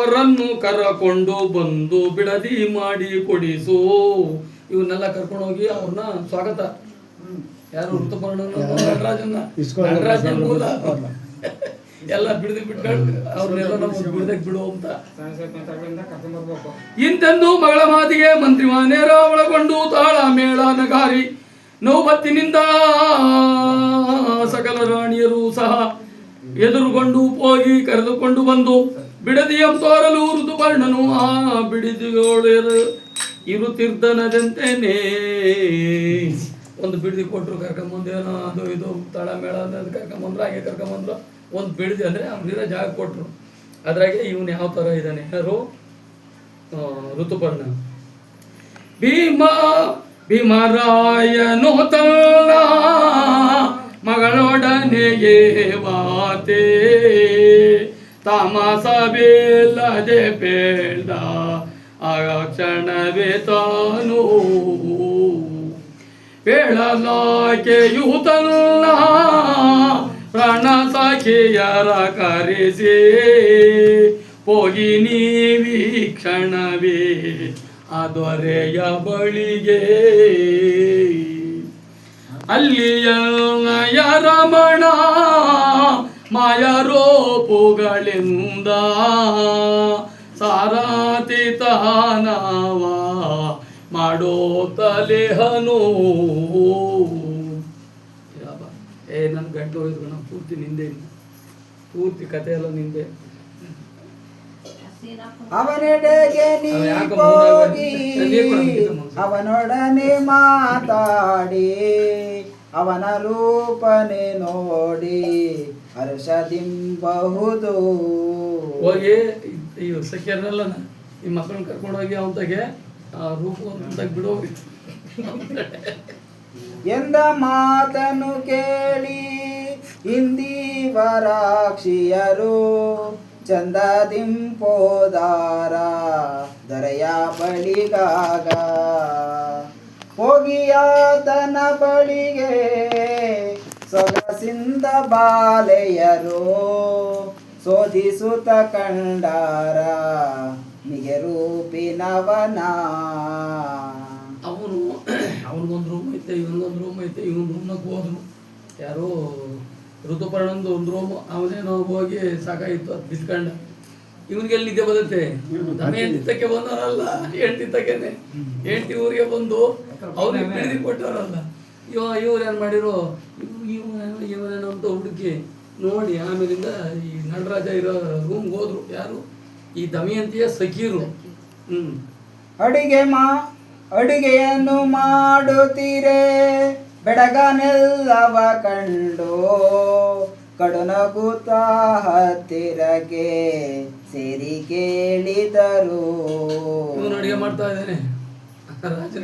ಅವರನ್ನು ಕರಕೊಂಡು ಬಂದು ಬಿಡದಿ ಮಾಡಿ ಕೊಡಿಸು. ಇವನ್ನೆಲ್ಲ ಕರ್ಕೊಂಡು ಹೋಗಿ ಅವ್ರನ್ನ ಸ್ವಾಗತ. ಯಾರು ಋತುಪರ್ಣ ನಟರಾಜನ ಮೂಲ ಎಲ್ಲ ಬಿಡದಿ ಬಿಟ್ಕೊಂಡು ಅವ್ರನ್ನೆಲ್ಲ ಬಿಡದಕ್ಕೆ ಬಿಡು ಅಂತ ಇಂತೆಂದು ಮಗಳ ಮಾತಿಗೆ ಮಂತ್ರಿ ಮನೆಯರ ಒಳಗೊಂಡು ತಾಳ ಮೇಳ ನಗಾರಿ ನೌಬತ್ತಿನಿಂದ ಸಕಲ ರಾಣಿಯರು ಸಹ ಎದುರುಗೊಂಡು ಹೋಗಿ ಕರೆದುಕೊಂಡು ಬಂದು ಬಿಡದಿಯಂ ತೋರಲು ಋತುಪರ್ಣನು ಆ ಬಿಡದಿಗಳು ಇರುತ್ತಿರ್ದನದಂತೆಯೇ ಒಂದು ಬಿಡದಿ ಕೊಟ್ಟರು ಕರ್ಕೊಂಬಂದೇನೋ ಅದು ಇದು ತಾಳ ಮೇಳ ಕರ್ಕೊಂಬಂದ್ರು ಹಾಗೆ ಕರ್ಕೊಂಬಂದ್ರು ಒಂದು ಬಿಡದಿ ಅಂದರೆ ಅವ್ನಿರೋ ಜಾಗ ಕೊಟ್ಟರು. ಅದ್ರಾಗೆ ಇವನು ಯಾವ ಥರ ಇದ್ದಾನೆ ಯಾರು ಋತುಪರ್ಣ. ಭೀಮರಾಯನು ತನ್ನ ಮಗಳೊಡನೆಯೇ ವಾತೆ ತಾಮಸ ಬೇಲದೆ ಬೇಡ ಆ ಕ್ಷಣವೇ ತಾನು ಬೇಳಲಾಕೆಯು ತನ್ನ ಪ್ರಾಣ ಸಖಿಯರ ಕರೆಸಿ ಹೋಗಿ ನೀವೀಕ್ಷಣವೇ ಆ ದೊರೆಯ ಬಳಿಗೆ ಅಲ್ಲಿಯ ರಮಣ ಮಾಯರೋಪುಗಳಿಂದ ಸಾರಾತಿತನವ ಮಾಡೋ ತಲೆಹನು. ನನ್ನ ಗಂಟು ಹೋಯ್ತು ನಾವು ಪೂರ್ತಿ ನಿಂದೆ, ಪೂರ್ತಿ ಕಥೆ ಎಲ್ಲ ನಿಂದೆ. ಅವನೆಡೆಗೆ ನೀ ಹೋಗಿ ಅವನೊಡನೆ ಮಾತಾಡಿ ಅವನ ರೂಪನೆ ನೋಡಿ ಹರ್ಷದಿಂಬಹುದು. ಹೋಗಿ ಈ ಸಖ್ಯರನ್ನೆಲ್ಲ ಈ ಮಕ್ಕಳನ್ನ ಕರ್ಕೊಂಡು ಹೋಗಿ ಅವನಿಗೆ ರೂಪ ಬಿಡೋ ಎಂದ ಮಾತನ್ನು ಕೇಳಿ ಇಂದಿವರಾಕ್ಷಿಯರು ಚಂದದಿಂಪೋದಾರ ದೊರೆಯ ಬಳಿಗಾಗ ಹೋಗಿಯಾತನ ಬಳಿಗೆ ಸೊಗಸಿಂದ ಬಾಲೆಯರು ಶೋಧಿಸುತ್ತ ಕಂಡಾರ ನಿಗೆ ರೂಪಿನವನ. ಅವನಿಗೊಂದು ರೂಮ್ ಐತೆ, ಇವನಿಗೊಂದು ರೂಮ್ ಐತೆ. ಇವನ್ ರೂಮ್ನಾಗ ಹೋದ್ರು ಯಾರು ಋತುಪರ್ಣಂದು ಒಂದು ರೂಮ್. ಅವನೇನೋ ಹೋಗಿ ಸಾಕಾಗಿತ್ತು ಅದು ಬಿತ್ಕೊಂಡ. ಇವನಿಗೆ ಎಲ್ಲಿ ನಿದ್ದೆ ಬರುತ್ತೆ? ಹೆಂಡತಿ ಬಂದವರಲ್ಲ, ಹೆಂಡತಿ ತಕ್ಕೇನೆ ಹೆಂಡತಿ ಊರಿಗೆ ಬಂದು ಅವ್ರಿಗೆ ಬಿಡದಿ ಕೊಟ್ಟವರಲ್ಲ. ಇವ್ರು ಏನು ಮಾಡಿರೋ ಇವನೇನೋ ಅಂತ ಹುಡುಕಿ ನೋಡಿ ಆಮೇಲಿಂದ ಈ ನಟರಾಜ ಇರೋ ರೂಮ್ಗೆ ಹೋದ್ರು. ಯಾರು ಈ ದಮಯಂತಿಯ ಸಖೀರು. ಅಡುಗೆಯನ್ನು ಮಾಡುತ್ತೀರೆ ಬೆಡಗನೆಲ್ಲವ ಕಂಡು ಕಡುನಗುತ್ತ ಹತ್ತಿರಕ್ಕೆ ಸೇರಿ ಕೇಳಿದರು. ಇವನು ಅಡುಗೆ ಮಾಡ್ತಾ ಇದ್ದಾನೆ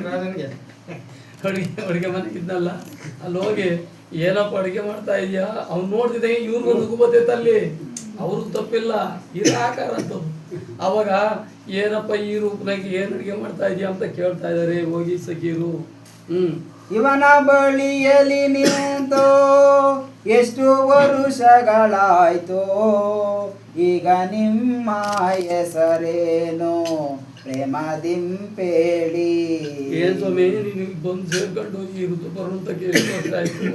ರಾಜನಿಗೆ. ಅಡುಗೆ ಮನೆಗಿದ್ನಲ್ಲ ಅಲ್ಲಿ ಹೋಗಿ ಏನಪ್ಪ ಅಡುಗೆ ಮಾಡ್ತಾ ಇದೆಯಾ ಅವ್ನು ನೋಡ್ತಿದ್ದೆ ಇವ್ರಿಗೊಂದು ಗುಬತ್ತೈತೆ ಅಲ್ಲಿ. ಅವ್ರಿಗೆ ತಪ್ಪಿಲ್ಲ, ಇದು ಆಕಾರ ಅಂತದ್ದು. ಅವಾಗ ಏನಪ್ಪ ಈ ರೂಪನಾಗ ಏನು ಅಡುಗೆ ಮಾಡ್ತಾ ಇದೆಯಾ ಅಂತ ಕೇಳ್ತಾ ಇದ್ದಾರೆ ಹೋಗಿ ಸಖೀರು. ಇವನ ಬಳಿಯಲ್ಲಿ ನಿಂತು ಎಷ್ಟು ವರುಷಗಳಾಯ್ತು, ಈಗ ನಿಮ್ಮ ಹೆಸರೇನು ಪ್ರೇಮದಿಂಪೇಳಿ. ಏನ್ ಸ್ವಾಮಿ ನಿನಗೆ ಬಂದು ಸೇರ್ಕೊಂಡು ಈ ಋತುಪರ್ಣ ಅಂತ ಎಷ್ಟು ವರ್ಷ ಆಯ್ತು?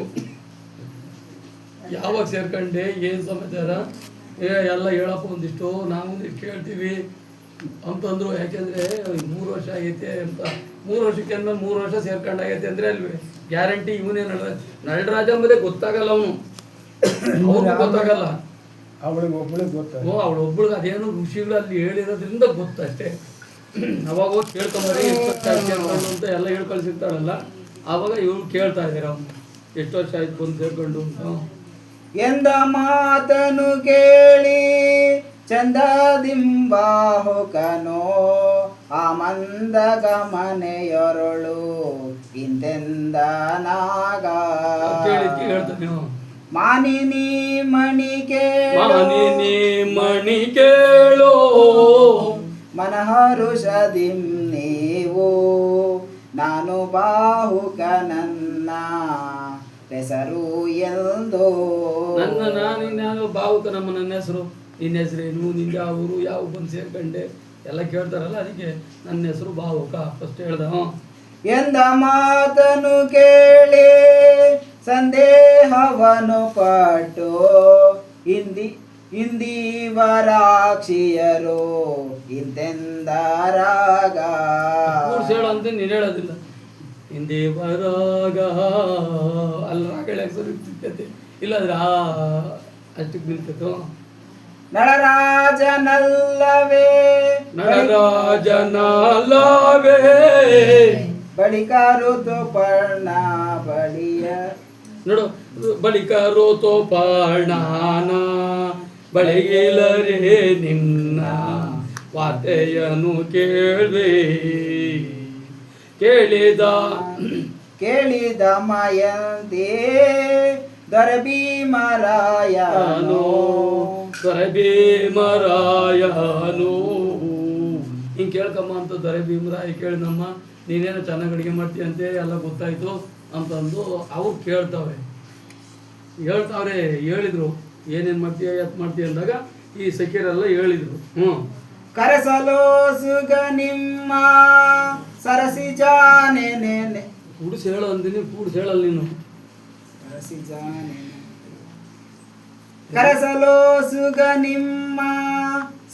ಯಾವಾಗ ಸೇರ್ಕೊಂಡೆ? ಏನ್ ಸಮಾಚಾರ? ಎಲ್ಲ ಹೇಳಪ್ಪ ಒಂದಿಷ್ಟು, ನಾವು ಒಂದಿಷ್ಟು ಕೇಳ್ತೀವಿ ಅಂತಂದ್ರು. ಯಾಕೆಂದ್ರೆ 3 ವರ್ಷ ಆಗೈತೆ ಅಂತ. 3 ವರ್ಷಕ್ಕೆ ಅಂದ್ರೆ 3 ವರ್ಷ ಸೇರ್ಕೊಂಡಾಗೈತೆ ಅಂದ್ರೆ ಅಲ್ವೇ ಗ್ಯಾರಂಟಿ ಇವನೇ ನಳರಾಜ ಅಂಬುದೇ ಗೊತ್ತಾಗಲ್ಲ. ಅವ್ರಿಗೆ ಗೊತ್ತಾಗಲ್ಲ, ಅವಳೊಬ್ಬಳಿಗೆ ಅದೇನು ಋಷಿಗಳು ಅಲ್ಲಿ ಹೇಳಿರೋದ್ರಿಂದ ಗೊತ್ತಷ್ಟೇ. ಅವಾಗ ಹೋಗಿ ಕೇಳ್ಕೊಂಬರಿ ಅಂತ ಎಲ್ಲ ಹೇಳ್ಕಳಿಸಿರ್ತಾಳಲ್ಲ, ಆವಾಗ ಇವಳು ಕೇಳ್ತಾ ಇದ್ದಾರೆ ಅವ್ನು ಎಷ್ಟು ವರ್ಷ ಆಯ್ತು ಬಂದು ಸೇರ್ಕೊಂಡು ಅಂತ. ಎಂದ ಮಾತನು ಕೇಳಿ ಚಂದದಿಂಬಾಹುಕನೋ ಆ ಮಂದ ಗಮನೆಯೊರಳು ಇಂತೆಂದ ನಾಗ. ಮಾನಿನಿ ಮಣಿ ಕೇಳೋ ಮನಹರುಷದಿಂ ನೀವು ನಾನು ಬಾಹುಕನನ್ನ ಹೆಸರು ಎಂದು. ನಾನು ಬಾಹುಕ ನಮ್ಮ ನನ್ನ ಹೆಸರು ನಿನ್ನ ಹೆಸರೇನು, ನಿಂದ ಯಾವ ಊರು, ಯಾವ ಬಂದು ಸೇರ್ಕಂಡೆ ಎಲ್ಲ ಕೇಳ್ತಾರಲ್ಲ, ಅದಕ್ಕೆ ನನ್ನ ಹೆಸರು ಬಾಹುಕ ಫಸ್ಟ್ ಹೇಳ್ದ. ಎಂದ ಮಾತನು ಕೇಳಿ ಸಂದೇಹವನು ಪಟ್ಟು ಇಂದಿವರಾಕ್ಷಿಯರು ಇಂತೆಂದರಾಗ ಹೇಳು ಅಂತ ನೀನು ಹೇಳೋದಿಲ್ಲ. ಹಿಂದೆ ಬರಾಗ ಅಲ್ಲಿ ರಾಗ ಹೇಳಕ್ಕೆ ಸರಿ ಇಲ್ಲಾಂದ್ರೆ ಅಷ್ಟಕ್ಕೆ ನಿಲ್ತೈತು. ನಳರಾಜನಲ್ಲವೇ ನಳರಾಜನಲ್ಲವೇ ಬಳಿಕ ಋತುಪರ್ಣ ಬಳಿಯ ನೋಡು, ಬಳಿಕ ಋತುಪರ್ಣನ ಬಳಿಗಿಲ್ಲರೇ ನಿನ್ನ ವಾರ್ತೆಯನ್ನು ಕೇಳಿದ ಮಯಂದೇ ದೊರಭೀಮರಾಯನು ಹಿಂಗೆ ಕೇಳ್ಕಮ್ಮ ಅಂತ ದೊರೆಭೀಮರಾಯ ಕೇಳಿದಮ್ಮ, ನೀನೇನೋ ಚೆನ್ನಾಗಿ ಅಡುಗೆ ಮಾಡ್ತೀಯಂತೆ ಎಲ್ಲ ಗೊತ್ತಾಯ್ತು ಅಂತಂದು ಅವ್ರು ಹೇಳ್ತಾವ್ರೆ. ಹೇಳಿದ್ರು ಏನೇನು ಮಾಡ್ತೀಯ ಯಾತ್ ಮಾಡ್ತೀಯ ಅಂದಾಗ ಈ ಸಖಿಯರೆಲ್ಲ ಹೇಳಿದ್ರು. ಕರೆಸಲು ಸುಗ ನಿಮ್ಮ ಸರಸಿ ಜಾನೆ ಕೂಡಿಸಿ ಹೇಳು ಅಂದಿನಿ, ಕೂಡಿಸಿ ಹೇಳಲ್ಲ ನೀನು. ಕರೆಸಲು ಸುಗ ನಿಮ್ಮ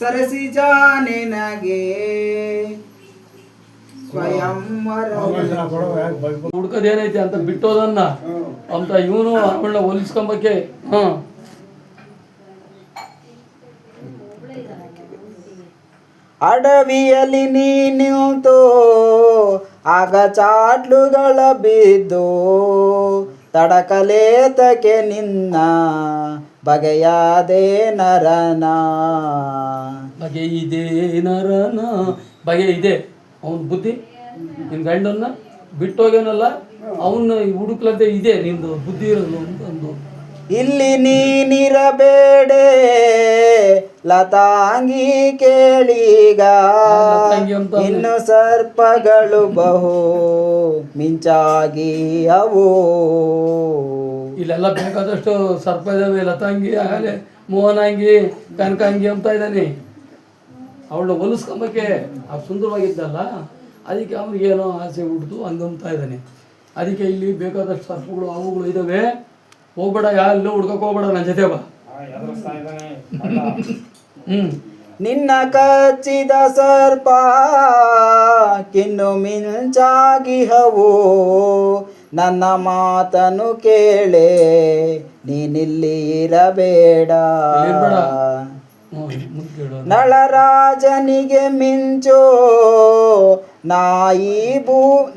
ಸರಸಿ ಜಾನೆನಗೆ ಸ್ವಯಂವರ ಹುಡ್ಕದೇನೈತೆ ಅಂತ ಬಿಟ್ಟೋದನ್ನ ಅಂತ ಇವನು ಅವಳನ್ನ ಹೋಲಿಸ್ಕೊಂಬಕ್ಕೆ. ಅಡವಿಯಲ್ಲಿ ನೀನಿಂತು ಆಗ ಚಾಟ್ಲುಗಳ ಬಿದ್ದು ತಡಕಲೇತಕ್ಕೆ ನಿನ್ನ ಬಗೆಯಾದೆ ನರನ ಬಗೆ ಇದೆ ಅವನ ಬುದ್ಧಿ. ನಿನ್ನ ಗಂಡನ್ನ ಬಿಟ್ಟೋಗೇನಲ್ಲ, ಅವನ್ನ ಹುಡುಕ್ಲಂತೆ ಇದೆ ನಿಂದು ಬುದ್ಧಿ ಇರೋದು ಅಂತಂದು. ಇಲ್ಲಿ ನೀನಿರಬೇಡೆ ಲತಾಂಗಿ ಕೇಳೀಗ, ಇನ್ನು ಸರ್ಪಗಳು ಬಹು ಮಿಂಚಾಗಿ ಅವು. ಇಲ್ಲೆಲ್ಲ ಬೇಕಾದಷ್ಟು ಸರ್ಪ ಇದಾವೆ, ಲತಾಂಗಿ ಆಗಲೇ ಮೋಹನಾಂಗಿ ಕನಕಾಂಗಿ ಅಂತ ಇದ್ದಾನೆ. ಅವಳನ್ನ ಹೊಲಿಸ್ಕೊಂಬಕ್ಕೆ ಅವ್ರು ಸುಂದರವಾಗಿದ್ದಲ್ಲ, ಅದಕ್ಕೆ ಅವ್ರಿಗೇನೋ ಆಸೆ ಹುಡ್ದು ಹಂಗಂತ ಇದ್ದಾನೆ. ಅದಕ್ಕೆ ಇಲ್ಲಿ ಬೇಕಾದಷ್ಟು ಸರ್ಪಗಳು ಅವುಗಳು ಇದ್ದಾವೆ. ಹೋಗ್ಬೇಡ, ಯಾರಲ್ಲೂ ಹುಡ್ಕಕ್ಕೆ ಹೋಗ್ಬೇಡ, ನನ್ನ ಜೊತೆ ಬಾ. ನಿನ್ನ ಕಚ್ಚಿದ ಸರ್ಪ ಕಿನ್ನು ಮಿಂಚಾಗಿ ಹವು, ನನ್ನ ಮಾತನ್ನು ಕೇಳೆ ನೀನಿಲ್ಲಿ ಇರಬೇಡ. ನಳರಾಜನಿಗೆ ಮಿಂಚು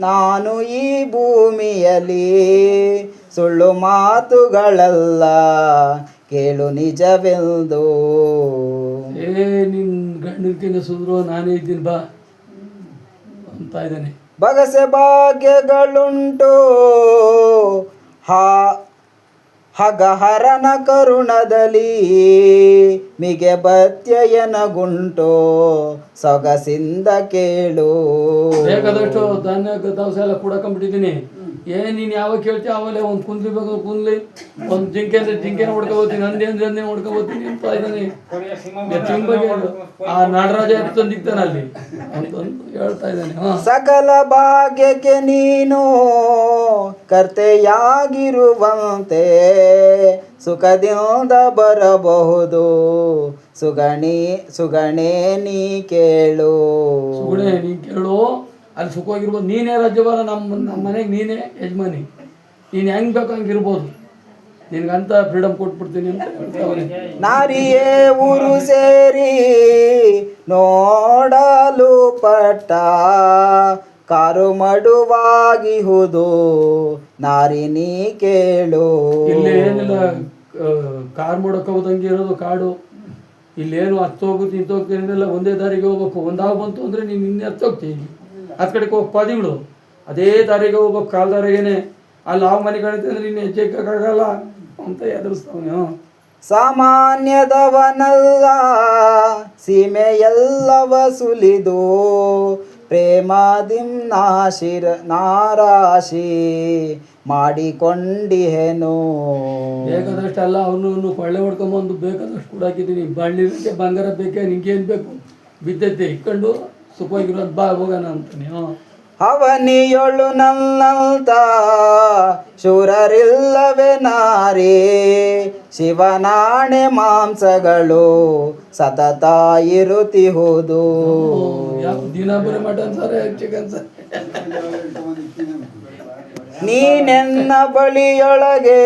ನಾನು ಈ ಭೂಮಿಯಲ್ಲಿ ಸುಳ್ಳು ಮಾತುಗಳಲ್ಲ ಕೇಳು ನಿಜವೆಂದು. ನಿನ್ ಗಂಡಕ್ಕಿಂತ ಸುಂದರ ನಾನೇ ಇದ್ದೀನಿ ಬಾ ಅಂತ ಇದ್ದಾನೆ. ಬಗಸೆ ಭಾಗ್ಯಗಳುಂಟು ಹಗಹರನ ಕರುಣದಲ್ಲಿ ಮಿಗೆ ಬತ್ಯಯನ ಗುಂಟು ಸೊಗಸಿಂದ ಕೇಳು. ಬೇಕಾದಷ್ಟು ಧಾನ್ಯ ದವಸ ಎಲ್ಲ ಕೂಡಕೊಂಡ್ಬಿಟ್ಟಿದ್ದೀನಿ. ನೀನು ಯಾವಾಗ ಕೇಳ್ತೀಯ ಆಮೇಲೆ ಒಂದು ಕುಂದ್ಲಿ ಬೇಕು ಕುಂದ್ಲಿ, ಒಂದು ಜಿಂಕೆ ಅಂದ್ರೆ ಜಿಂಕೆನ ಹೊಡ್ಕೋಬೋತೀನಿ, ಹಂದಿ ಅಂದ್ರೆ ಹಂದಿನ ಹೊಡ್ಕೋಬೋತೀನಿ ಅಂತ ಇದ್ದಾನೆ. ಆ ನಾಡರಾಜ ತಂದಿದ್ದಾನಲ್ಲಿ ಅಂತಂದು ಹೇಳ್ತಾ ಇದ್ದಾನೆ. ಸಕಲ ಭಾಗ್ಯಕ್ಕೆ ನೀನು ಕರ್ತೆಯಾಗಿರುವಂತೆ ಸುಖದಿಂದ ಬರಬಹುದು ಸುಗಣೆ ನೀ ಕೇಳು. ಸುಗಣೆ ನೀ ಕೇಳು, ಅಲ್ಲಿ ಸುಖವಾಗಿರ್ಬೋದು. ನೀನೇ ರಾಜ್ಯಭಾರ, ನಮ್ಮ ಮನೆಗೆ ನೀನೇ ಯಜಮಾನಿ, ನೀನು ಹೆಂಗೆ ಬೇಕು ಹಂಗಿರ್ಬೋದು, ನಿನ್ಗಂತ ಫ್ರೀಡಮ್ ಕೊಟ್ಬಿಡ್ತೀನಿ ಅಂತ ಹೇಳ್ತಾವೆ. ನಾರಿಯೇ ಊರು ಸೇರಿ ನೋಡಲು ಪಟ್ಟ ಕಾರು ಮಡುವಾಗಿಹುದು ನಾರಿ ನೀ ಕೇಳು. ಇಲ್ಲಿ ಏನಿಲ್ಲ, ಕಾರ್ ಮಾಡೋಕ್ಕೋದಂಗೆ ಇರೋದು ಕಾಡು. ಇಲ್ಲೇನು ಹತ್ತೋಗುತ್ತೆ ನಿಂತೋಗ್ತೀನಿಲ್ಲ, ಒಂದೇ ದಾರಿಗೆ ಹೋಗ್ಬೇಕು. ಒಂದಾಗ ಬಂತು ಅಂದರೆ ನೀನು ಇನ್ನೇ ಹತ್ತೋಗ್ತೀನಿ, ಹತ್ತು ಕಡೆಗೆ ಹೋಗಿ ಪಾದಿಗಳು ಅದೇ ದಾರಿಗೆ ಹೋಗ್ಬೇಕು, ಕಾಲು ದಾರಿಗೇನೆ. ಅಲ್ಲಿ ನಾವು ಮನೆ ಕಾಣುತ್ತೆ ಅಂದರೆ ನೀನು ಹೆಜ್ಜೆ ಇಕ್ಕಾಗಲ್ಲ ಅಂತ ಎದುರಿಸ್ತಾವನು. ಸಾಮಾನ್ಯದವನಲ್ಲ ಸೀಮೆ ಎಲ್ಲವ ಸುಲಿದು ಪ್ರೇಮದಿಂ ನಾರಾಶಿ ಮಾಡಿಕೊಂಡಿಹೆನು. ಬೇಕಾದಷ್ಟೆಲ್ಲ ಅವನು ಕೊಳ್ಳೆ ಹೊಡ್ಕೊಂಬಂದು ಬೇಕಾದಷ್ಟು ಕೂಡ ಹಾಕಿದ್ದೀನಿ. ಬಳ್ಳಿಗೆ ಬಂಗಾರ ಬೇಕೆ, ನಿಂಗೇನು ಬೇಕು ಬಿದ್ದೈತೆ ಇಕ್ಕೊಂಡು ಸುಖವಾಗಿರೋದು ಬಾ ಹೋಗೋಣ ಅಂತಾನೆ. ಅವನಿಯೊಳು ನನ್ನಂತ ಶೂರರಿಲ್ಲವೇ ನಾರಿ, ಶಿವನಾಣೆ ಮಾಂಸಗಳು ಸತತ ಇರುತ್ತಿಹುದು. ದಿನ ಬರೀ ಮಟನ್ ಸಾರು ಚಿಕನ್ ಸಾರು. ನೀನೆನ್ನ ಬಳಿಯೊಳಗೆ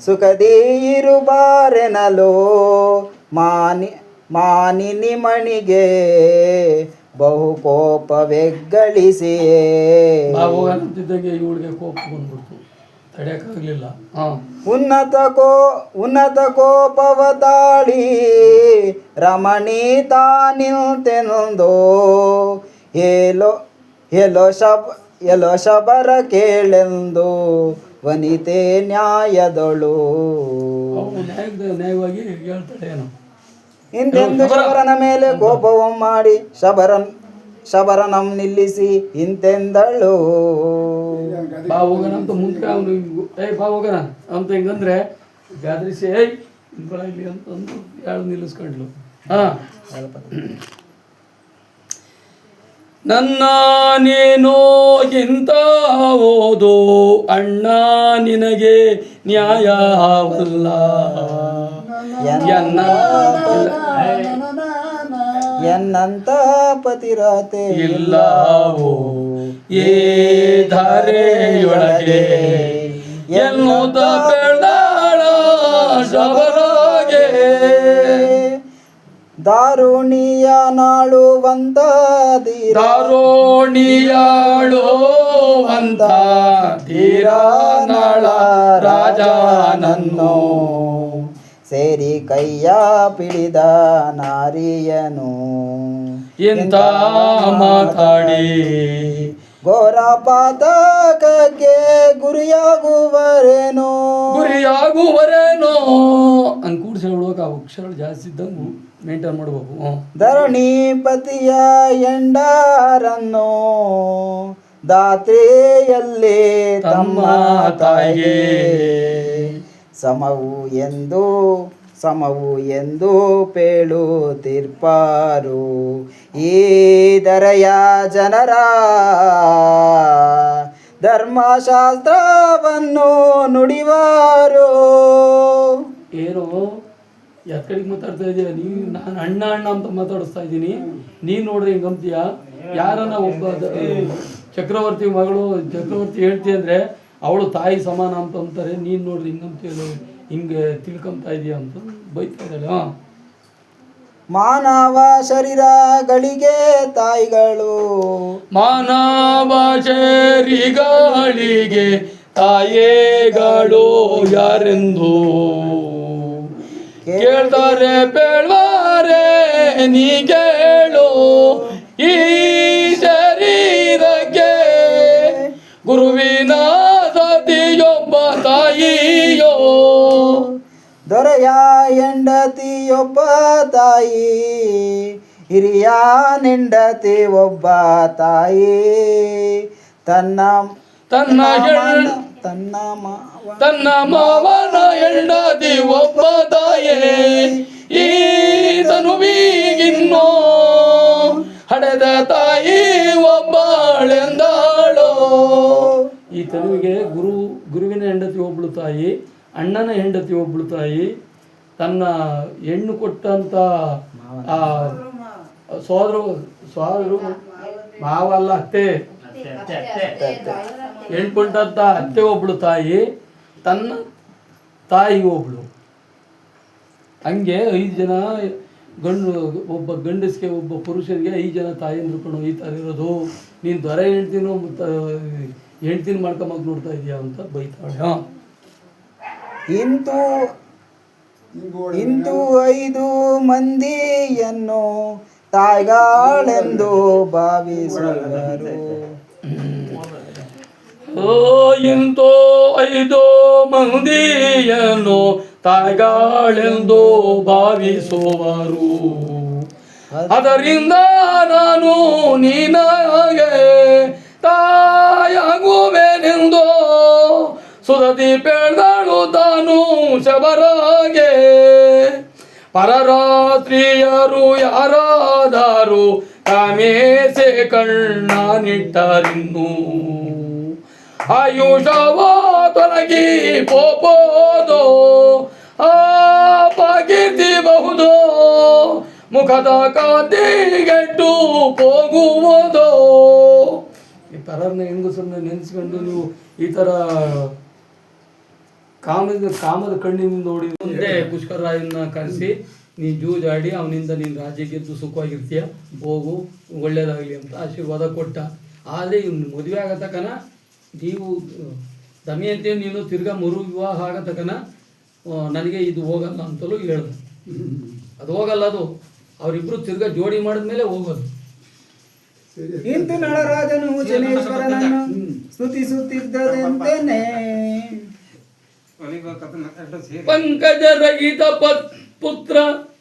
ಸುಖದಿ ಇರುಬಾರೆನಲು, ಮಾನಿನಿ ಮಣಿಗೆ ಬಹು ಕೋಪವೆಗ್ಗಳಿಸಿಯೇ. ಅಂತಿದ್ದಂಗೆ ಇವಳಿಗೆ ಕೋಪ ಬಂದ್ಬಿಡ್ತು, ತಡೆಯಕ್ಕಾಗಲಿಲ್ಲ. ಉನ್ನತ ಕೋಪವ ತಾಳಿ ರಮಣಿ ತಾನಿಂತೆನೊಂದು ಎಲೋ ಶಬರ ಕೇಳೆಂದು ವನಿತೆ ನ್ಯಾಯದಳು. ನ್ಯಾಯವಾಗಿ ಹೇಳ್ತಾಳೆ ಏನು. ಇಂತೆಂದು ಶಬರನ ಮೇಲೆ ಕೋಪವು ಮಾಡಿ ಶಬರನಂ ನಿಲ್ಲಿಸಿ ಇಂತೆಂದಳು. ಬಾ ಹೋಗೋಣ ಅಂತ ಮುಂದೆ ಅವನು ಬಾ ಹೋಗೋಣ ಅಂತ ಹಿಂಗಂದ್ರೆ ಗಾದ್ರಿಸಿ ಇಲ್ಲಿ ಅಂತಂದು ಯಾರು ನಿಲ್ಲಿಸ್ಕೊಂಡ್ಲು. ನನ್ನ ನೀನು ಇಂತ ಓದು ಅಣ್ಣ ನಿನಗೆ ನ್ಯಾಯವಲ್ಲ. ಎನ್ನಂತ ಪತಿರಾತೆ ಇಲ್ಲವೋ ಏ ಧಾರೆಯೊಳಗೆ ಎನ್ನುತ್ತ ಬೆಳದಾಳ ಶಬರಗೆ. ದಾರುಣಿಯ ನಾಳುವಂತ ದಾರುಣಿಯಾಳುವಂತ ತೀರ ನಾಳ ರಾಜನನ್ನು ಸೇರಿ ಕೈಯ ಪಿಡಿದ ನಾರಿಯನು ಇಂತ ಮಾತಾಡಿ ಘೋರ ಪಾತಕಕ್ಕೆ ಗುರಿಯಾಗುವರೇನೋ ಹಂಗೆ ಕೂಡಿಸಿ ಹೇಳ್ಬೇಕು. ಆ ಅಕ್ಷರಗಳು ಜಾಸ್ತಿ ಇದ್ದಂಗೆ ಮೇಂಟೈನ್ ಮಾಡ್ಬೇಕು. ಧರಣಿಪತಿಯ ಎಂಡಾರನ್ನು ದಾತ್ರೆಯಲ್ಲಿ ತಮ್ಮ ತಾಯಿಗೆ ಸಮವು ಎಂದು ಪೇಳುತ್ತಿರ್ಪಾರು ಈ ದರೆಯ ಜನರ ಧರ್ಮಶಾಸ್ತ್ರವನ್ನು ನುಡಿವಾರು. ಏನೋ ಎಕ್ಕಡಿಗೆ ಮಾತಾಡ್ತಾ ಇದೀಯ ನೀವು? ನಾನು ಅಣ್ಣ ಅಂತ ಮಾತಾಡಿಸ್ತಾ ಇದ್ದೀನಿ, ನೀನು ನೋಡ್ರಿ ಹಿಂಗೆ ಅಂತೀಯ. ಯಾರನ್ನ ಒಬ್ಬ ಚಕ್ರವರ್ತಿ ಮಗಳು ಚಕ್ರವರ್ತಿ ಹೇಳ್ತಿ ಅಂದರೆ ಅವಳು ತಾಯಿ ಸಮಾನ ಅಂತ ಅಂತಾರೆ. ನೀನು ನೋಡ್ರಿ ಹಿಂಗಂತೀಯ, ಹಿಂಗೆ ತಿಳ್ಕೊಂತ ಇದೆಯಾ ಅಂತ ಬೈತಾ ಇದ್ದಾಳೆ. ಮಾನವ ಶರೀರಗಳಿಗೆ ತಾಯಿಗಳು ತಾಯೇಗಳು ಯಾರೆಂದು ಕೇಳ್ತಾರೆ ಬೇಳ್ವಾರೆ ನೀ ಕೇಳು. ಈ ಶರೀರಕ್ಕೆ ಗುರುವಿನ ಸತಿಯೊಬ್ಬ ತಾಯಿಯೋ, ದೊರೆಯ ಹೆಂಡತಿಯೊಬ್ಬ ತಾಯಿ, ಹಿರಿಯ ಹೆಂಡತಿ ಒಬ್ಬ ತಾಯಿ, ತನ್ನ ಮಾವನ ಹೆಂಡತಿ ಒಬ್ಬ ತಾಯೇ. ಈ ತನುವಿಗಿನ್ನೋ ಹಡೆದ ತಾಯಿ ಒಬ್ಬಳೆಂದಾಳೋ. ಈ ತನುವಿಗೆ ಗುರುವಿನ ಹೆಂಡತಿ ಒಬ್ಬಳು ತಾಯಿ, ಅಣ್ಣನ ಹೆಂಡತಿ ಒಬ್ಬಳು ತಾಯಿ, ತನ್ನ ಹೆಣ್ಣು ಕೊಟ್ಟಂತ ಆ ಸೋದರು ಮಾವಲ್ಲ ಅತ್ತೆ, ಹೆಣ್ಣು ಕೊಟ್ಟಂತ ಅತ್ತೆ ಒಬ್ಳು ತಾಯಿ, ತನ್ನ ತಾಯಿ ಒಬ್ಳು. ಹಂಗೆ 5 ಜನ ಒಬ್ಬ ಗಂಡಸ್ಗೆ ಒಬ್ಬ ಪುರುಷರಿಗೆ 5 ಜನ ತಾಯಿ ಅಂದ್ಕೊಂಡು ಒಯ್ತಾ ಇರೋದು. ನೀನು ದೊರೆ ಹೆಂಡ್ತಿನ ಮಾಡ್ಕೊಂಬಂದು ನೋಡ್ತಾ ಇದೀಯ ಅಂತ ಬೈತಾಳೆ. ಇಂದು 5 ಮಂದಿಯನ್ನು ತಾಯಿಗಳೆಂದು ಭಾವಿಸುವರು. ಇಂತೋ 5 ಮಂದಿಯನ್ನು ತಾಯಿಗಳೆಂದು ಭಾವಿಸುವರು. ಅದರಿಂದ ನಾನು ನೀನಾಗೆ ತಾಯಾಗುವೆನೆಂದು ಸುರತಿ ಪೇಳ್ದಾಳು ತಾನು ಶಬರಾಗೆ. ಪರರಾತ್ರಿಯರು ಯಾರಾದಾರು ಕಾಮೇಸೆ ಕಣ್ಣನಿಟ್ಟರಿನ್ನು ಆಯುಷವ ತೊಲಗಿ ಪೋಪೋದು ಪಾಕಿರ್ತಿಬಹುದು ಮುಖದ ಕಾಂತಿಗೆಟ್ಟು ಹೋಗುವುದು. ಈ ಪರನ ಹೆಂಗಸನ್ನ ನೆನೆಸ್ಕೊಂಡು ನೀವು ಈ ಥರ ಕಾಮದ ಕಣ್ಣಿನಿಂದ ನೋಡಿ ಮುಂದೆ ಪುಷ್ಕರರಾಯನ್ನ ಕರೆಸಿ ನೀನು ಜೂಜಾಡಿ ಅವನಿಂದ ನೀನು ರಾಜ್ಯ ಗೆದ್ದು ಸುಖವಾಗಿರ್ತೀಯ, ಹೋಗು ಒಳ್ಳೇದಾಗಲಿ ಅಂತ ಆಶೀರ್ವಾದ ಕೊಟ್ಟ. ಆದರೆ ಇವ್ನು ಮದುವೆ ಆಗತಕ್ಕನ ನೀವು ದಮಯಂತಿ ನೀನು ತಿರ್ಗಾ ಮರು ವಿವಾಹ ಆಗತಕ್ಕನ ನನಗೆ ಇದು ಹೋಗಲ್ಲ ಅಂತಲೂ ಹೇಳ್ದೆ. ಅದು ಹೋಗಲ್ಲ, ಅದು ಅವರಿಬ್ರು ತಿರ್ಗಾ ಜೋಡಿ ಮಾಡಿದ್ಮೇಲೆ ಹೋಗೋದು. ಇಂದು ನಳರಾಜನು ಶನೇಶ್ವರನನ್ನು ಸ್ತುತಿಸುತ್ತಿದ್ದದಂತೆಯೇ ಪಂಕಜ ರಹಿತ ಪುತ್ರ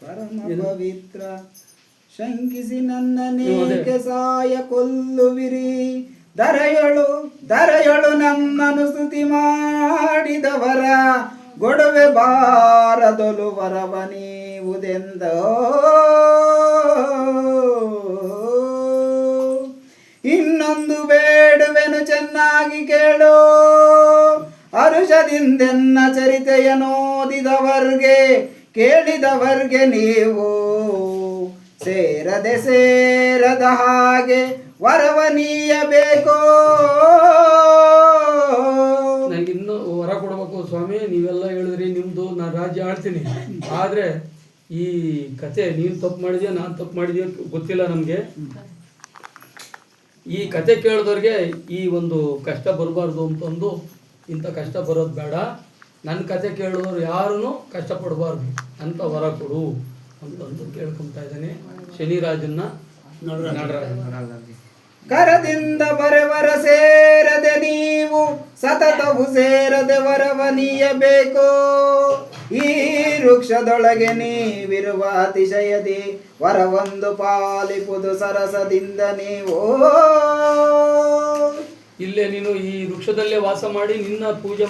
ಪರಮ ಪವಿತ್ರ ಶಂಕಿಸಿ ನನ್ನನೇಕೆ ಸಾಯ ಕೊಲ್ಲುವಿರಿ. ದರೆಯಳು ನನ್ನನು ಸ್ತುತಿ ಮಾಡಿದವರ ಗೊಡವೆ ಬಾರದೊಲು ವರವ ನೀವುದೆಂದ. ಇನ್ನೊಂದು ಬೇಡುವೆನು ಚೆನ್ನಾಗಿ ಕೇಳೋ, ಹರುಷದಿಂದೆನ್ನ ಚರಿತೆಯ ನೋದಿದವರ್ಗೆ ಕೇಳಿದವರ್ಗೆ ನೀವು ಸೇರದ ಹಾಗೆ ವರವ ನೀಯಬೇಕೋ. ನನಗಿನ್ನೂ ವರ ಕೊಡ್ಬೇಕು ಸ್ವಾಮಿ, ನೀವೆಲ್ಲ ಹೇಳಿದ್ರಿ ನಿಮ್ಮದು ನಾನು ರಾಜ್ಯ ಆಳ್ತೀನಿ. ಆದರೆ ಈ ಕತೆ ನೀನು ತಪ್ಪು ಮಾಡಿದ್ಯಾ ನಾನು ತಪ್ಪು ಮಾಡಿದ್ಯಾ ಗೊತ್ತಿಲ್ಲ ನಮಗೆ. ಈ ಕತೆ ಕೇಳಿದವ್ರಿಗೆ ಈ ಒಂದು ಕಷ್ಟ ಬರಬಾರ್ದು ಅಂತಂದು, ಇಂಥ ಕಷ್ಟ ಬರೋದು ಬೇಡ, ನನ್ನ ಕತೆ ಕೇಳಿದವ್ರು ಯಾರೂ ಕಷ್ಟಪಡಬಾರ್ದು ಅಂತ ವರ ಕೊಡು ಅಂತಂದು ಕೇಳ್ಕೊತಾ ಇದ್ದಾನೆ ಶನಿರಾಜನ್ನ. ಕರದಿಂದ ಬರೆವರ ಸೇರದೆ ನೀವು ಸತತವು ಸೇರದೆ ವರವ ನೀಯಬೇಕು. ಈ ವೃಕ್ಷದೊಳಗೆ ನೀವಿರುವ ಅತಿಶಯದಿ ವರವೊಂದು ಪಾಲಿಪುದು ಸರಸದಿಂದ ನೀವು. ಇಲ್ಲೇ ನೀನು ಈ ವೃಕ್ಷದಲ್ಲೇ ವಾಸ ಮಾಡಿ ನಿನ್ನ ಪೂಜೆ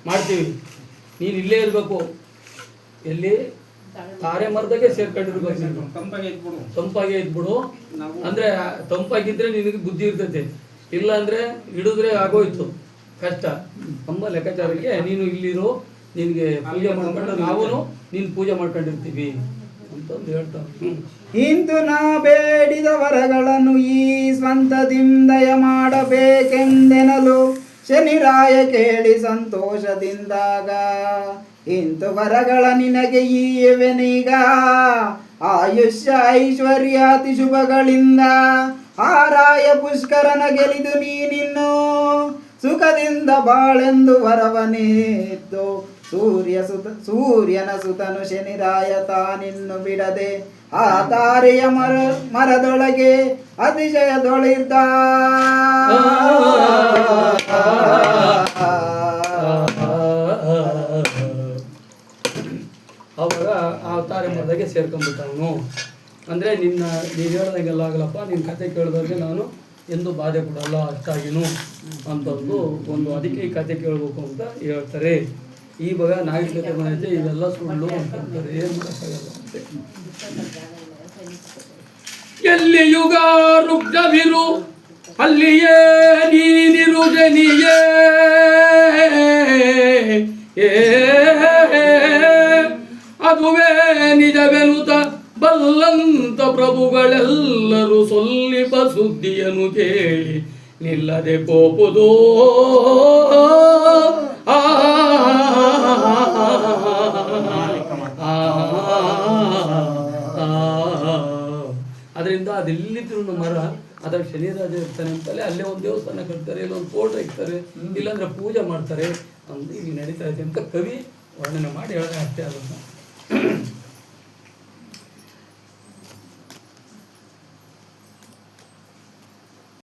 ಮಾಡ್ತೀವಿ. ನೀನು ಇಲ್ಲೇ ಇರಬೇಕು. ಎಲ್ಲಿ ತಾರೆ ಮರದಾಗೆ ಸೇರ್ಕೊಂಡಿರ್ಬೇಕು. ನೀನು ತಂಪಾಗೆ ಇದ್ಬಿಡು. ಅಂದ್ರೆ ತಂಪಾಗಿದ್ರೆ ನಿನಗೆ ಬುದ್ಧಿ ಇರ್ತೈತೆ, ಇಲ್ಲ ಅಂದ್ರೆ ಹಿಡಿದ್ರೆ ಆಗೋಯ್ತು ಕಷ್ಟ. ನಮ್ಮ ಲೆಕ್ಕಾಚಾರಕ್ಕೆ ನೀನು ಇಲ್ಲಿರೋ, ನಿನಗೆ ಪೂಜೆ ಮಾಡ್ಕೊಂಡು ನಾವು ನೀನು ಪೂಜೆ ಮಾಡ್ಕೊಂಡಿರ್ತೀವಿ ಅಂತಂದು ಹೇಳ್ತಾನೆ. ಇಂದು ನಾ ಬೇಡಿದ ವರಗಳನ್ನು ಈ ಸ್ವಂತದಿಂದಯ ಮಾಡಬೇಕೆಂದೆನಲು ಶನಿರಾಯ ಕೇಳಿ ಸಂತೋಷದಿಂದಾಗ. ಇಂತು ವರಗಳ ನಿನಗೆ ಈವೆನೀಗ ಆಯುಷ್ಯ ಐಶ್ವರ್ಯಾತಿ ಶುಭಗಳಿಂದ. ಆರಾಯ ಪುಷ್ಕರನ ಗೆಲಿದು ನೀನಿನ್ನು ಸುಖದಿಂದ ಬಾಳೆಂದು ವರವನಿದ್ದು. ಸೂರ್ಯನ ಸುತನು ಶನಿರಾಯ ತಾನಿನ್ನು ಬಿಡದೆ ಆ ತಾರೆಯ ಮರದೊಳಗೆ ಅತಿಶಯದೊಳಿರ್ದ. ಅವಾಗ ಆ ತಾರೆ ಮರದಾಗೆ ಸೇರ್ಕೊಂಡ್ಬಿಟ್ಟ ಅವನು. ಅಂದರೆ ನೀನು ಹೇಳ್ದಂಗೆಲ್ಲ ಆಗಲಪ್ಪ, ನಿನ್ನ ಕತೆ ಕೇಳಿದವ್ರಿಗೆ ನಾನು ಎಂದು ಬಾಧೆ ಕೊಡಲ್ಲ ಅಷ್ಟಾಗಿನು ಅಂತಂದು ಒಂದು ಅದಕ್ಕೆ ಈ ಕತೆ ಕೇಳಬೇಕು ಅಂತ ಹೇಳ್ತಾರೆ. ಇವಾಗ ನಾಯಿ ಕತೆ ಬಂದೈತೆ, ಇವೆಲ್ಲ ಸುಳ್ಳು ಅಂತಂತಾರೆ. ಏನು ಮಾಡೋಕ್ಕಾಗಲ್ಲ ಅಂತೆ. ಎಲ್ಲಿ ಯುಗ ರುಗ್ಧವಿರು ಅಲ್ಲಿಯೇ ನೀನಿರು ಜನಿಯೇ. ಅದುವೇ ನಿಜವೆನುತ ಬಲ್ಲಂತ ಪ್ರಭುಗಳೆಲ್ಲರೂ ಸೊಲ್ಲಿಪ ಸುದ್ದಿಯನ್ನು ಕೇಳಿ ನಿಲ್ಲದೆ ಕೋಪುದೋ. ಅದರಿಂದ ಅದೆಲ್ಲಿದ್ರು ಮರ ಅದ್ರ ಶನಿರಾಜ ಇರ್ತಾನೆ ಅಂತಲೇ ಅಲ್ಲೇ ಒಂದು ದೇವಸ್ಥಾನ ಕಟ್ತಾರೆ, ಇಲ್ಲೊಂದು ಫೋಟೋ ಇಕ್ತಾರೆ, ಇಲ್ಲಾಂದ್ರೆ ಪೂಜೆ ಮಾಡ್ತಾರೆ ಅಂತ ಇಲ್ಲಿ ನಡೀತಾ ಇದೆ ಅಂತ ಕವಿ ವರ್ಣನೆ ಮಾಡಿ ಹೇಳಿದ್ರೆ ಅಷ್ಟೇ ಅದನ್ನು.